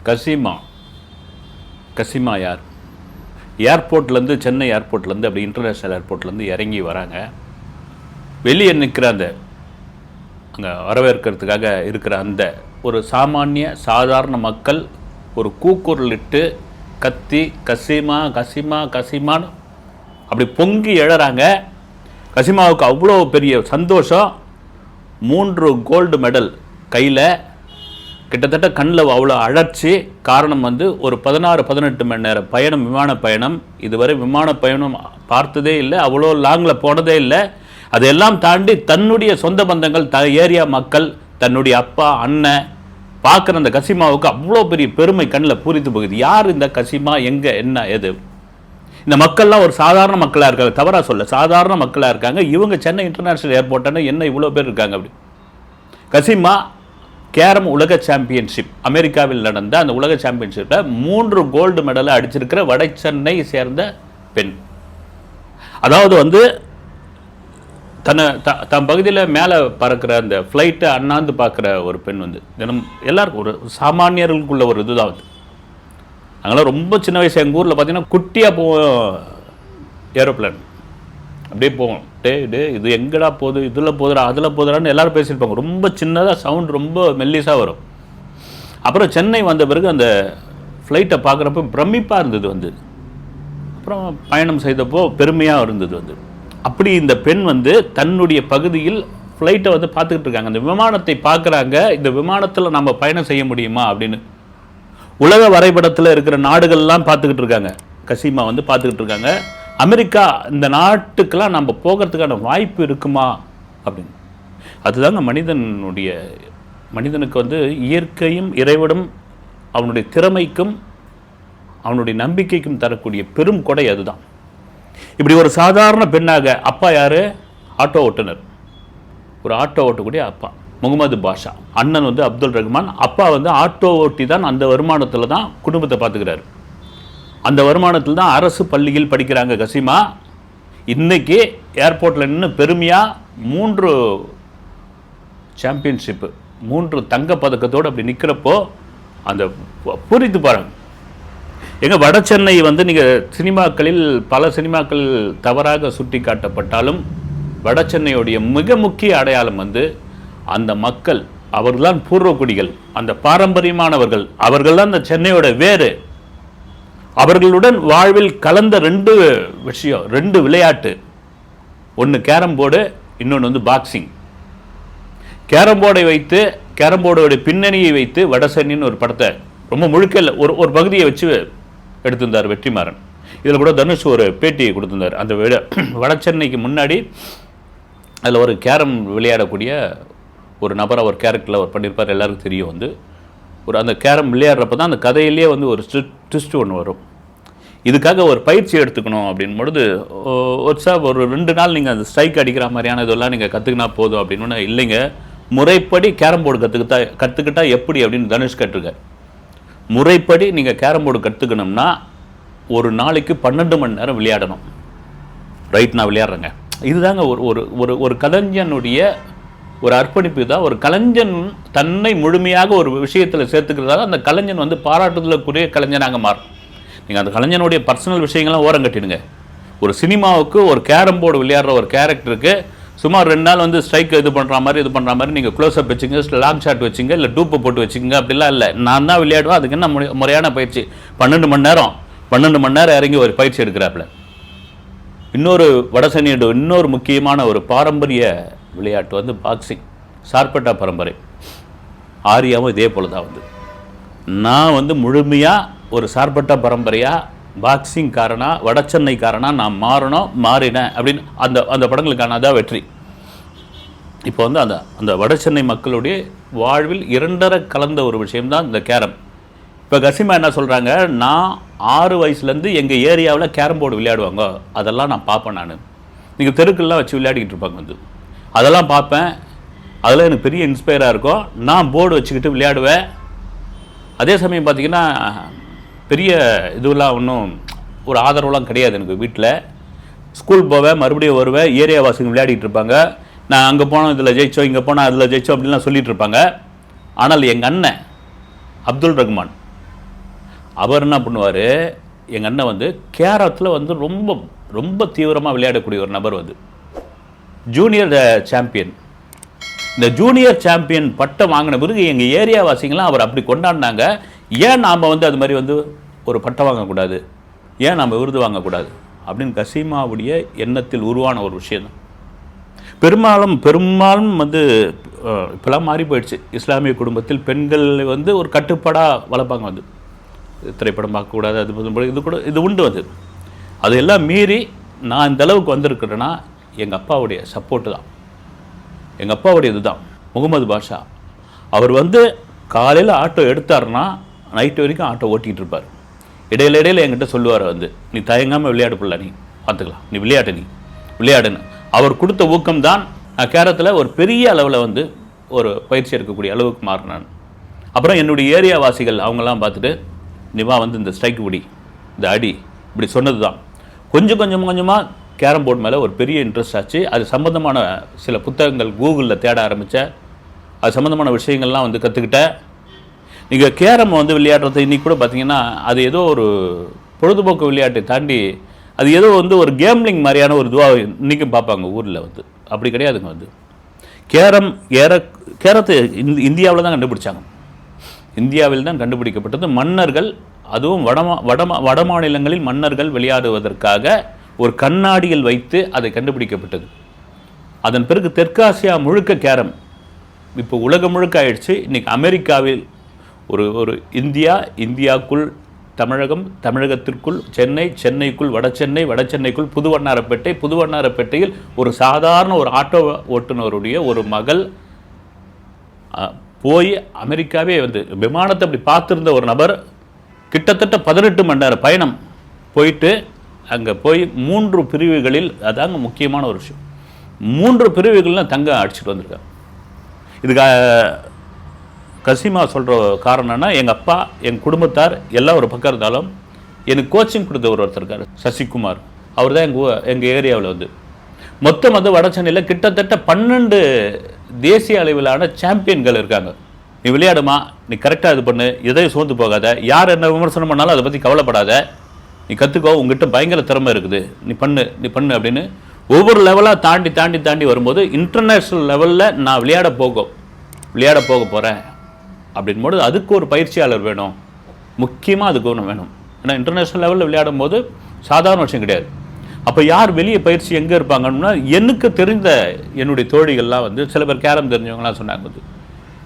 கசிமா கசிமா யார்? ஏர்போர்ட்லேருந்து, சென்னை ஏர்போர்ட்லேருந்து அப்படி இன்டர்நேஷ்னல் ஏர்போர்ட்லேருந்து இறங்கி வராங்க. வெளியே நிற்கிற அந்த அங்கே வரவேற்கிறதுக்காக இருக்கிற அந்த ஒரு சாதாரண மக்கள் ஒரு கூக்குரலிட்டு கத்தி கசிமா கசிமா கசிமான்னு அப்படி பொங்கி எழறாங்க. கசிமாவுக்கு அவ்வளோ பெரிய சந்தோஷம். 3 கோல்டு மெடல் கையில், கிட்டத்தட்ட கண்ணில் அவ்வளோ அழற்சி. காரணம் ஒரு 16-18 மணி நேரம் பயணம், விமான பயணம். இதுவரை விமான பயணம் பார்த்ததே இல்லை, அவ்வளோ லாங்கில் போனதே இல்லை. அதையெல்லாம் தாண்டி தன்னுடைய சொந்த பந்தங்கள், ஏரியா மக்கள், தன்னுடைய அப்பா, அண்ணன் பார்க்குற அந்த கசிமாவுக்கு அவ்வளோ பெரிய பெருமை கண்ணில் பூரித்து போகுது. யார் இந்த கசிமா, எங்கே, என்ன, எது? இந்த மக்கள்லாம் ஒரு சாதாரண மக்களாக இருக்காங்க, தவறாக சொல்ல, சாதாரண மக்களாக இருக்காங்க. இவங்க சென்னை இன்டர்நேஷ்னல் ஏர்போர்ட்டான என்ன இவ்வளோ பேர் இருக்காங்க அப்படி. கசிமா கேரம் உலக சாம்பியன்ஷிப் அமெரிக்காவில் நடந்த அந்த உலக சாம்பியன்ஷிப்பில் 3 கோல்டு மெடலை அடிச்சிருக்கிற வட சென்னை சேர்ந்த பெண். அதாவது தன் பகுதியில் மேலே பறக்கிற அந்த ஃப்ளைட்டை அண்ணாந்து பார்க்குற ஒரு பெண் தினம் எல்லாருக்கும் ஒரு சாமானியர்களுக்குள்ள ஒரு இதுதான் நாங்களாம் ரொம்ப சின்ன வயசு எங்கள் ஊரில் பார்த்தீங்கன்னா குட்டியாக போவோம் ஏரோப்ளேன், அப்படியே போவோம். இது எங்கடா போகுது, இதில் போதுடா அதில் போதுடான்னு எல்லோரும் பேசியிருப்பாங்க. ரொம்ப சின்னதாக சவுண்ட் ரொம்ப மெல்லிஸாக வரும். அப்புறம் சென்னை வந்த பிறகு அந்த ஃப்ளைட்டை பார்க்குறப்ப பிரமிப்பாக இருந்தது. அப்புறம் பயணம் செய்தப்போ பெருமையாக இருந்தது. அப்படி இந்த பெண் தன்னுடைய பகுதியில் ஃப்ளைட்டை பார்த்துக்கிட்டு இருக்காங்க. அந்த விமானத்தை பார்க்குறாங்க. இந்த விமானத்தில் நம்ம பயணம் செய்ய முடியுமா அப்படின்னு உலக வரைபடத்தில் இருக்கிற நாடுகள்லாம் பார்த்துக்கிட்டு இருக்காங்க. கசிமா பார்த்துக்கிட்டு இருக்காங்க. அமெரிக்கா இந்த நாட்டுக்கெல்லாம் நம்ம போகிறதுக்கான வாய்ப்பு இருக்குமா அப்படின்னு. அதுதாங்க மனிதனுக்கு இயற்கையும் இறைவனும் அவனுடைய திறமைக்கும் அவனுடைய நம்பிக்கைக்கும் தரக்கூடிய பெரும் கொடை அதுதான். இப்படி ஒரு சாதாரண பெண்ணாக, அப்பா யார்? ஆட்டோ ஓட்டுநர், ஒரு ஆட்டோ ஓட்டக்கூடிய அப்பா முகமது பாஷா. அண்ணன் அப்துல் ரஹ்மான். அப்பா ஆட்டோ ஓட்டி தான் அந்த வருமானத்தில் தான் குடும்பத்தை பார்த்துக்கிறாரு. அந்த வருமானத்தில் தான் அரசு பள்ளியில் படிக்கிறாங்க கசிமா. இன்றைக்கி ஏர்போர்ட்டில் நின்று பெருமையாக 3 சாம்பியன்ஷிப்பு, 3 தங்கப்பதக்கத்தோடு அப்படி நிற்கிறப்போ அந்த பூரித்து பாருங்க. எங்கள் வட சென்னை நீங்கள் சினிமாக்களில் பல சினிமாக்கள் தவறாக சுட்டி காட்டப்பட்டாலும் வட சென்னையுடைய மிக முக்கிய அடையாளம் அந்த மக்கள். அவர்கள்தான் பூர்வக்குடிகள், அந்த பாரம்பரியமானவர்கள். அவர்கள் தான் அந்த சென்னையோட வேறு. அவர்களுடன் வாழ்வில் கலந்த 2 விஷயம், 2 விளையாட்டு. ஒன்று கேரம் போர்டு, இன்னொன்று பாக்ஸிங். கேரம் போர்டை வைத்து, கேரம் போர்டோடைய பின்னணியை வைத்து வடசென்னின்னு ஒரு படத்தை ரொம்ப முழுக்க ஒரு பகுதியை வச்சு எடுத்திருந்தார் வெற்றிமாறன். இதில் கூட தனுஷ் ஒரு பேட்டியை கொடுத்திருந்தார். அந்த வட சென்னைக்கு முன்னாடி அதில் ஒரு கேரம் விளையாடக்கூடிய ஒரு நபர் அவர் கேரக்டரில் அவர் பண்ணியிருப்பார். எல்லாருக்கும் தெரியும். அந்த கேரம் விளையாடுறப்ப தான் அந்த கதையிலேயே ஒரு ட்விஸ்ட் ஒன்று வரும். இதுக்காக ஒரு பயிற்சி எடுத்துக்கணும் அப்படின் பொழுது ஒரு 2 நாள் நீங்கள் அந்த ஸ்ட்ரைக் அடிக்கிற மாதிரியான இதெல்லாம் நீங்கள் கற்றுக்கினா போதும் அப்படின்னு. இல்லைங்க, முறைப்படி கேரம் போர்டு கற்றுக்கிட்டா எப்படி அப்படின்னு தனுஷ் கேட்டிருக்கார். முறைப்படி நீங்கள் கேரம் போர்டு கற்றுக்கணும்னா ஒரு நாளைக்கு 12 மணி நேரம் விளையாடணும். ரைட், நான் விளையாடுறேங்க. இதுதாங்க ஒரு கலைஞனுடைய ஒரு அர்ப்பணிப்பு தான். ஒரு கலைஞன் தன்னை முழுமையாக ஒரு விஷயத்தில் சேர்த்துக்கிறதால அந்த கலைஞன் பாராட்டுதலுக்குரிய கலைஞனாக மாறும். நீங்கள் அந்த கலைஞனுடைய பர்சனல் விஷயங்கள்லாம் ஓரம் கட்டிடுங்க. ஒரு சினிமாவுக்கு ஒரு கேரம் போர்டு விளையாடுற ஒரு கேரக்டருக்கு சுமார் 2 நாள் ஸ்ட்ரைக் இது பண்ணுற மாதிரி நீங்கள் க்ளோஸ்அப் வச்சுங்க, லாங் ஷாட் வச்சுங்க, இல்லை டூப்பை போட்டு வச்சுங்க, அப்படிலாம் இல்லை. நான் தான் விளையாடுவேன். அதுக்கு என்ன முறையான பயிற்சி? 12 மணி நேரம் இறங்கி ஒரு பயிற்சி எடுக்கிறாப்புல. இன்னொரு வடசென்னையோட இன்னொரு முக்கியமான ஒரு பாரம்பரிய விளையாட்டு பாக்ஸிங், சார்பட்டா பரம்பரை. ஆரியாவும் இதே போல தான் நான் முழுமையாக ஒரு சார்பட்டா பரம்பரையாக பாக்ஸிங்காரனா வடச்சென்னைக்காரனா நான் மாறினேன் அப்படின்னு அந்த படங்களுக்கான அதான் வெற்றி. இப்போ அந்த வடசென்னை மக்களுடைய வாழ்வில் 2 கலந்த ஒரு விஷயம்தான் இந்த கேரம். இப்போ கசிமா என்ன சொல்கிறாங்க, நான் 6 வயசுலேருந்து எங்கள் ஏரியாவில் கேரம் போர்டு விளையாடுவாங்க, அதெல்லாம் நான் பார்ப்பேன். நீங்கள் தெருக்கள்லாம் வச்சு விளையாடிக்கிட்டு இருப்பாங்க அதெல்லாம் பார்ப்பேன். அதெல்லாம் எனக்கு பெரிய இன்ஸ்பயராக இருக்கும். நான் போர்டு வச்சுக்கிட்டு விளையாடுவேன். அதே சமயம் பார்த்திங்கன்னா பெரிய இதுவெல்லாம் ஒன்றும் ஒரு ஆதரவுலாம் கிடையாது எனக்கு. வீட்டில் ஸ்கூல் போவேன், மறுபடியும் வருவேன், ஏரியா வாசிங்க விளையாடிட்டு இருப்பாங்க. நான் அங்கே போனோம் இதில் ஜெயிச்சோம், இங்கே போனால் அதில் ஜெயிச்சோம் அப்படின்லாம் சொல்லிட்டு இருப்பாங்க. ஆனால் எங்கள் அண்ணன் அப்துல் ரஹ்மான் அவர் என்ன பண்ணுவார், எங்கள் அண்ணன் வந்து கேரத்தில் வந்து ரொம்ப ரொம்ப தீவிரமாக விளையாடக்கூடிய ஒரு நபர் வந்து ஜூனியர் சாம்பியன். இந்த ஜூனியர் சாம்பியன் பட்டம் வாங்கின பிறகு எங்கள் ஏரியா வாசிங்களாம் அவர் அப்படி கொண்டாடினாங்க. ஏன் நாம் வந்து அது மாதிரி வந்து ஒரு பட்டம் வாங்கக்கூடாது, ஏன் நாம் விருது வாங்கக்கூடாது அப்படின்னு கசீமாவுடைய எண்ணத்தில் உருவான ஒரு விஷயம். பெரும்பாலும் வந்து இப்போலாம் மாறி போயிடுச்சு. இஸ்லாமிய குடும்பத்தில் பெண்கள் வந்து ஒரு கட்டுப்பாடாக வளர்ப்பாங்க, வந்து திரைப்படம் பார்க்கக்கூடாது, அது இது கூட இது உண்டு. வந்து அதையெல்லாம் மீறி நான் இந்த அளவுக்கு வந்திருக்கிறேன்னா எங்கள் அப்பாவுடைய சப்போர்ட்டு தான், எங்கள் அப்பாவுடைய இது தான். முகமது பாஷா அவர் வந்து காலையில் ஆட்டோ எடுத்தார்னா நைட்டு வரைக்கும் ஆட்டோ ஓட்டிகிட்டு இருப்பார். இடையில என்கிட்ட சொல்லுவார் வந்து, நீ தயங்காமல் விளையாடு பிள்ளை, நீ பார்த்துக்கலாம், நீ விளையாடுன்னு. அவர் கொடுத்த ஊக்கம் தான் நான் கேரத்தில் ஒரு பெரிய அளவில் வந்து ஒரு பயிற்சி எடுக்கக்கூடிய அளவுக்கு மாறினான். அப்புறம் என்னுடைய ஏரியா வாசிகள் அவங்கெல்லாம் பார்த்துட்டு, நீ வா வந்து இந்த ஸ்ட்ரைக் பிடி, இந்த அடி, இப்படி சொன்னது தான் கொஞ்சமாக கேரம் போர்டு மேலே ஒரு பெரிய இன்ட்ரெஸ்ட் ஆச்சு. அது சம்மந்தமான சில புத்தகங்கள் கூகுளில் தேட ஆரம்பித்தேன். அது சம்மந்தமான விஷயங்கள்லாம் வந்து கற்றுக்கிட்டேன். நீங்கள் கேரம் வந்து விளையாடுறது இன்றைக்கி கூட பார்த்தீங்கன்னா அது ஏதோ ஒரு பொழுதுபோக்கு விளையாட்டை தாண்டி அது ஏதோ வந்து ஒரு கேம்லிங் மாதிரியான ஒரு இதுவாக இன்றைக்கும் பார்ப்பாங்க ஊரில். வந்து அப்படி கிடையாதுங்க. வந்து கேரத்தை இந்தியாவில் தான் கண்டுபிடிச்சாங்க. இந்தியாவில் தான் கண்டுபிடிக்கப்பட்டது. மன்னர்கள், அதுவும் வட மாநிலங்களில் மன்னர்கள் விளையாடுவதற்காக ஒரு கண்ணாடியில் வைத்து அதை கண்டுபிடிக்கப்பட்டது. அதன் பிறகு தெற்காசியா முழுக்க கேரம் இப்போ உலகம் முழுக்க ஆயிடுச்சு. இன்றைக்கி அமெரிக்காவில் ஒரு இந்தியாவுக்குள் தமிழகம், தமிழகத்திற்குள் சென்னை, சென்னைக்குள் வடசென்னைக்குள் புதுவண்ணாரப்பேட்டையில் ஒரு சாதாரண ஒரு ஆட்டோ ஓட்டுநருடைய ஒரு மகள் போய் அமெரிக்காவே வந்து விமானத்தை அப்படி பார்த்துருந்த ஒரு நபர் கிட்டத்தட்ட 18 மணி நேரம் பயணம் போயிட்டு அங்கே போய் 3 பிரிவுகளில், அதாங்க முக்கியமான ஒரு விஷயம், 3 பிரிவுகள்லாம் தங்கம் அடிச்சுட்டு வந்திருக்காங்க. இதுக்கு கசீமா சொல்கிற காரணம்னா எங்கள் அப்பா, எங்கள் குடும்பத்தார் எல்லாம் ஒரு பக்கம் இருந்தாலும் எனக்கு கோச்சிங் கொடுத்த ஒருத்தர் இருக்கார், சசிகுமார். அவர் தான் எங்கள் ஏரியாவில் வந்து மொத்தம் வந்து வட சென்னையில் கிட்டத்தட்ட 12 தேசிய அளவிலான சாம்பியன்கள் இருக்காங்க. நீ விளையாடுமா, நீ கரெக்டாக இது பண்ணு, எதையும் சோர்ந்து போகாத, யார் என்ன விமர்சனம் பண்ணாலும் அதை பற்றி கவலைப்படாத, நீ கற்றுக்கோ, உங்ககிட்ட பயங்கர திறமை இருக்குது, நீ பண்ணு அப்படின்னு ஒவ்வொரு லெவலாக தாண்டி வரும்போது இன்டர்நேஷ்னல் லெவலில் நான் விளையாட போக போகிறேன் அப்படின்போது அதுக்கு ஒரு பயிற்சியாளர் வேணும், முக்கியமாக அதுக்கு ஒன்று வேணும். ஏன்னா இன்டர்நேஷ்னல் லெவலில் விளையாடும் போது சாதாரண விஷயம் கிடையாது. அப்போ யார் வெளியே பயிற்சி எங்கே இருப்பாங்கன்னா, எனக்கு தெரிந்த என்னுடைய தோழிகள்லாம் வந்து சில பேர் கேரம் தெரிஞ்சவங்களாம் சொன்னாங்க, வந்து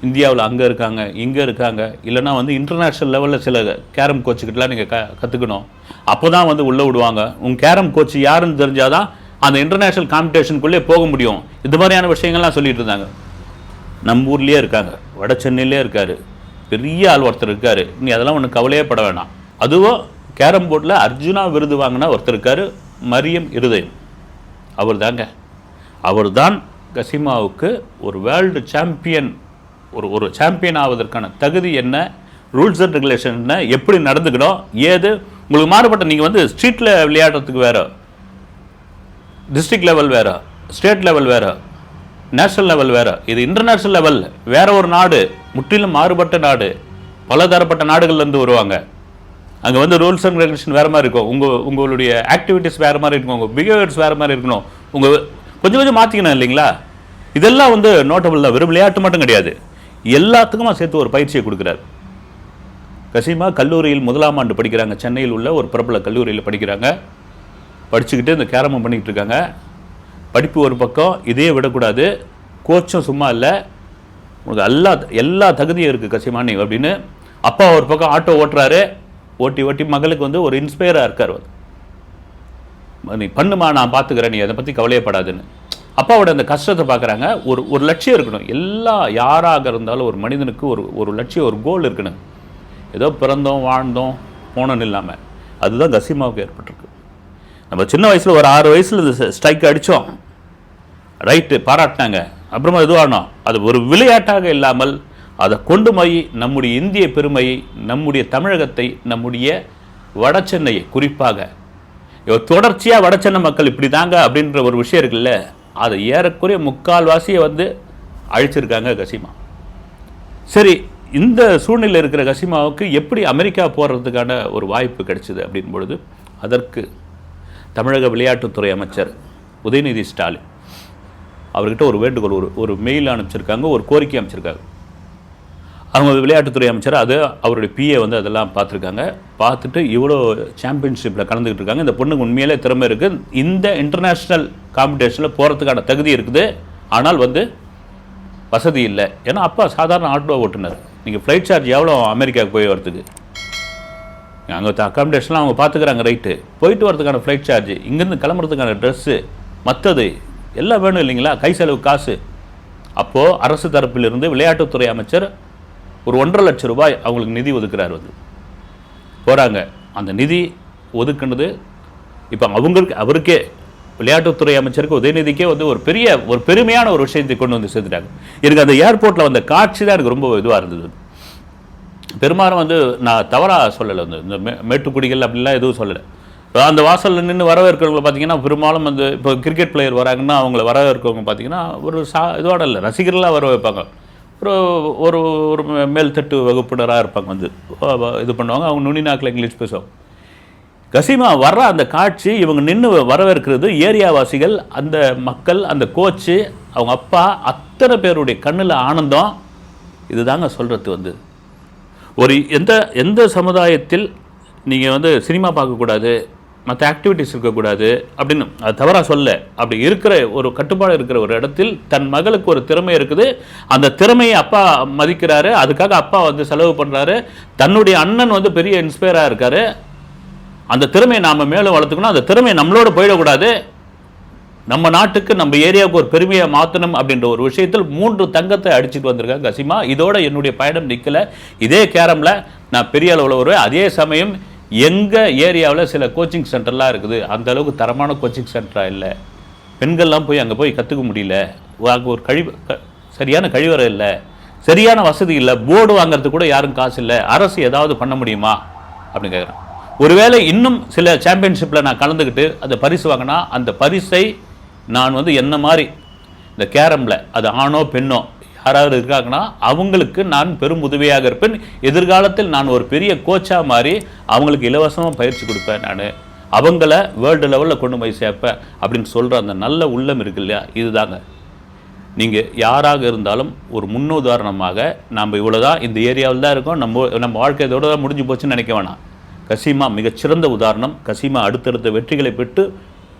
இந்தியாவில் அங்கே இருக்காங்க, இங்கே இருக்காங்க, இல்லைனா வந்து இன்டர்நேஷ்னல் லெவலில் சில கேரம் கோச்சுக்கிட்டலாம் நீங்கள் கற்றுக்கணும், அப்போ தான் வந்து உள்ளே விடுவாங்க. உங்கள் கேரம் கோச்சு யாருன்னு தெரிஞ்சால் தான் அந்த இன்டர்நேஷ்னல் காம்படிஷனுக்குள்ளே போக முடியும். இது மாதிரியான விஷயங்கள்லாம் சொல்லிட்டு இருந்தாங்க. நம்ம ஊர்லேயே இருக்காங்க, வட சென்னையிலே இருக்கார், பெரிய ஆள் ஒருத்தர் இருக்கார், நீ அதெல்லாம் ஒன்று கவலையே பட வேணாம். அதுவும் கேரம் போர்டில் அர்ஜுனா விருது வாங்கினா ஒருத்தர் இருக்கார், மரியம் இருதயம். அவர் தான் கசீமாவுக்கு ஒரு வேர்ல்டு சாம்பியன், ஒரு சாம்பியன் ஆவதற்கான தகுதி என்ன, ரூல்ஸ் அண்ட் ரெகுலேஷன் என்ன, எப்படி நடந்துக்கணும், ஏது உங்களுக்கு மாறுபட்ட. நீங்கள் வந்து ஸ்ட்ரீட்டில் விளையாடுறதுக்கு வேறு, டிஸ்ட்ரிக்ட் லெவல் வேறு, ஸ்டேட் லெவல் வேறு, நேஷனல் லெவல் வேறு, இது இன்டர்நேஷ்னல் லெவல் வேற ஒரு நாடு, முற்றிலும் மாறுபட்ட நாடு, பலதரப்பட்ட நாடுகள்லேருந்து வருவாங்க. அங்கே வந்து ரூல்ஸ் அண்ட் ரெகுலேஷன் வேறு மாதிரி இருக்கும், உங்களுடைய ஆக்டிவிட்டீஸ் வேறு மாதிரி இருக்கும், உங்கள் பிஹேவியர்ஸ் வேறு மாதிரி இருக்கணும், உங்கள் கொஞ்சம் மாற்றிக்கணும் இல்லைங்களா. இதெல்லாம் வந்து நோட்டபிள் தான். வெறும் விளையாட்டு மட்டும் கிடையாது, எல்லாத்துக்குமா சேர்த்து ஒரு பயிற்சியை கொடுக்குறாரு. கசீமா கல்லூரியில் 1ஆம் ஆண்டு படிக்கிறாங்க, சென்னையில் உள்ள ஒரு பிரபல கல்லூரியில் படிக்கிறாங்க. படிச்சுக்கிட்டு இந்த கேரமும் பண்ணிக்கிட்டு இருக்காங்க. படிப்பு ஒரு பக்கம், இதையே விடக்கூடாது, கோச்சும் சும்மா இல்லை, உங்களுக்கு எல்லா தகுதியும் இருக்குது கசீமா நீ அப்படின்னு. அப்பா ஒரு பக்கம் ஆட்டோ ஓட்டுறாரு, ஓட்டி மகளுக்கு வந்து ஒரு இன்ஸ்பயராக இருக்கார். நீ பண்ணுமா, நான் பார்த்துக்கிறேன், நீ அதை பற்றி கவலையப்படாதுன்னு. அப்பாவோட அந்த கஷ்டத்தை பார்க்குறாங்க. ஒரு லட்சியம் இருக்கணும். யாராக இருந்தாலும் ஒரு மனிதனுக்கு ஒரு லட்சியம், ஒரு கோல் இருக்கணும். ஏதோ பிறந்தோம் வாழ்ந்தோம் போனோன்னு இல்லாமல், அதுதான் கசீமாவுக்கு ஏற்பட்டிருக்கு. நம்ம சின்ன வயசில் ஒரு 6 வயசில் இந்த ஸ்ட்ரைக் அடித்தோம், ரைட்டு பாராட்டினாங்க, அப்புறமா இதுவானோம். அது ஒரு விளையாட்டாக இல்லாமல் அதை கொண்டு போய் நம்முடைய இந்திய பெருமையை, நம்முடைய தமிழகத்தை, நம்முடைய வடசென்னையை, குறிப்பாக தொடர்ச்சியாக வடசென்னை மக்கள் இப்படி தாங்க அப்படின்ற ஒரு விஷயம் இருக்குல்ல, அதை ஏறக்குறைய 3/4 வாசியை வந்து அழிச்சிருக்காங்க கசீமா. சரி, இந்த சூழ்நிலை இருக்கிற கசிமாவுக்கு எப்படி அமெரிக்கா போகிறதுக்கான ஒரு வாய்ப்பு கிடைச்சிது அப்படின் பொழுது, அதற்கு தமிழக விளையாட்டுத்துறை அமைச்சர் உதயநிதி ஸ்டாலின் அவர்கிட்ட ஒரு வேண்டுகோள், ஒரு மெயில் அனுப்பிச்சிருக்காங்க, ஒரு கோரிக்கை அமைச்சிருக்காங்க. அவங்க விளையாட்டுத்துறை அமைச்சர் அது அவருடைய பிஏ வந்து அதெல்லாம் பார்த்துருக்காங்க. பார்த்துட்டு இவ்வளோ சாம்பியன்ஷிப்பில் கலந்துக்கிட்டு இருக்காங்க, இந்த பொண்ணுக்கு உண்மையிலே திறமை இருக்குது, இந்த இன்டர்நேஷ்னல் காம்படிஷனில் போகிறதுக்கான தகுதி இருக்குது, ஆனால் வந்து வசதி இல்லை. ஏன்னா அப்பா சாதாரண ஆட்டோ ஓட்டுனர், நீங்கள் ஃப்ளைட் சார்ஜ் எவ்வளோ அமெரிக்காவுக்கு போய் வரதுக்கு, அங்கே அக்காமடேஷன்லாம் அவங்க பார்த்துக்கிறாங்க, ரைட்டு, போயிட்டு வரதுக்கான ஃப்ளைட் சார்ஜ், இங்கேருந்து கிளம்புறதுக்கான ட்ரெஸ்ஸு, மற்றது எல்லாம் வேணும் இல்லைங்களா, கை செலவு காசு. அப்போது அரசு தரப்பிலிருந்து விளையாட்டுத்துறை அமைச்சர் ஒரு 1.5 லட்சம் ரூபாய் அவங்களுக்கு நிதி ஒதுக்குறாரு. வந்து போகிறாங்க, அந்த நிதி ஒதுக்குனது இப்போ அவருக்கே விளையாட்டுத்துறை அமைச்சருக்கு உதயநிதிக்கே வந்து ஒரு பெருமையான ஒரு விஷயத்தை கொண்டு வந்து சேர்த்துட்டாங்க. எனக்கு அந்த ஏர்போர்ட்டில் வந்த காட்சி தான் எனக்கு ரொம்ப இதுவாக இருந்தது. பெரும்பாலும் வந்து நான் தவறாக சொல்லலை, வந்து இந்த மேட்டுக்குடிகள் அப்படிலாம் எதுவும் சொல்லலை. அந்த வாசலில் நின்று வரவேற்கிறவங்களை பார்த்தீங்கன்னா பெரும்பாலும் வந்து இப்போ கிரிக்கெட் பிளேயர் வராங்கன்னா அவங்கள வரவேற்கிறவங்க பார்த்தீங்கன்னா ஒரு இதோட இல்லை, ரசிகர்களாக வர வைப்பாங்க, ஒரு ஒரு மேல்தட்டு வகுப்பினராக இருப்பாங்க, வந்து இது பண்ணுவாங்க, அவங்க நுனி நாக்கில் இங்கிலீஷ் பேசுவாங்க. கசிமா வர்ற அந்த காட்சி, இவங்க நின்று வரவேற்கிறது, ஏரியாவாசிகள், அந்த மக்கள், அந்த கோச்சு, அவங்க அப்பா, அத்தனை பேருடைய கண்ணில் ஆனந்தம். இதுதாங்க சொல்கிறது. வந்து ஒரு எந்த சமுதாயத்தில் நீங்கள் வந்து சினிமா பார்க்கக்கூடாது, மற்ற ஆக்டிவிட்டிஸ் இருக்கக்கூடாது அப்படின்னு அது தவறாக சொல்ல, அப்படி இருக்கிற ஒரு கட்டுப்பாடு இருக்கிற ஒரு இடத்தில் தன் மகளுக்கு ஒரு திறமை இருக்குது, அந்த திறமையை அப்பா மதிக்கிறாரு, அதுக்காக அப்பா வந்து செலவு பண்ணுறாரு, தன்னுடைய அண்ணன் வந்து பெரிய இன்ஸ்பயராக இருக்காரு, அந்த திறமையை நாம் மேலும் வளர்த்துக்கணும், அந்த திறமையை நம்மளோட போயிடக்கூடாது, நம்ம நாட்டுக்கு நம்ம ஏரியாவுக்கு ஒரு பெருமையை மாற்றணும் அப்படின்ற ஒரு விஷயத்தில் 3 தங்கத்தை அடிச்சுட்டு வந்திருக்காங்க கசிமா. இதோட என்னுடைய பயணம் நிற்கலை, இதே கேரமில் நான் பெரிய அளவில் வருவேன். அதே சமயம் எங்கள் ஏரியாவில் சில கோச்சிங் சென்டர்லாம் இருக்குது, அந்த அளவுக்கு தரமான கோச்சிங் சென்டராக இல்லை, பெண்கள்லாம் போய் அங்கே போய் கற்றுக்க முடியல, அங்கே ஒரு சரியான கழிவறை இல்லை, சரியான வசதி இல்லை, போர்டு வாங்கிறதுக்கு கூட யாரும் காசு இல்லை, அரசு ஏதாவது பண்ண முடியுமா அப்படின்னு கேட்குறேன். ஒருவேளை இன்னும் சில சாம்பியன்ஷிப்பில் நான் கலந்துக்கிட்டு அந்த பரிசு வாங்கினா, அந்த பரிசை நான் வந்து என்ன மாதிரி இந்த கேரமில் அது ஆணோ பெண்ணோ யாராவது இருக்காங்கன்னா அவங்களுக்கு நான் பெரும் உதவியாக இருப்பேன். எதிர்காலத்தில் நான் ஒரு பெரிய கோச்சாக மாறி அவங்களுக்கு இலவசமாக பயிற்சி கொடுப்பேன், நான் அவங்கள வேர்ல்டு லெவலில் கொண்டு போய் சேர்ப்பேன் அப்படின்னு சொல்கிற அந்த நல்ல உள்ளம் இருக்கு இல்லையா, இதுதாங்க. நீங்கள் யாராக இருந்தாலும் ஒரு முன்னுதாரணமாக நாம் இவ்வளோதான் இந்த ஏரியாவில் தான் இருக்கோம், நம்ம வாழ்க்கை இதோட தான் முடிஞ்சு போச்சுன்னு நினைக்க வேணாம். கசிமா மிகச்சிறந்த உதாரணம். கசிமா அடுத்தடுத்த வெற்றிகளை பெற்று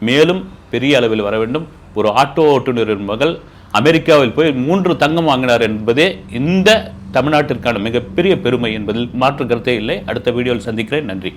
மேலும் பெரிய அளவில் வர வேண்டும். ஒரு ஆட்டோ ஓட்டுநரின் மகள் அமெரிக்காவில் போய் 3 தங்கம் வாங்கினார் என்பதே இந்த தமிழ்நாட்டிற்கான மிகப்பெரிய பெருமை என்பதில் மாற்று கருத்தே இல்லை. அடுத்த வீடியோவில் சந்திக்கிறேன். நன்றி.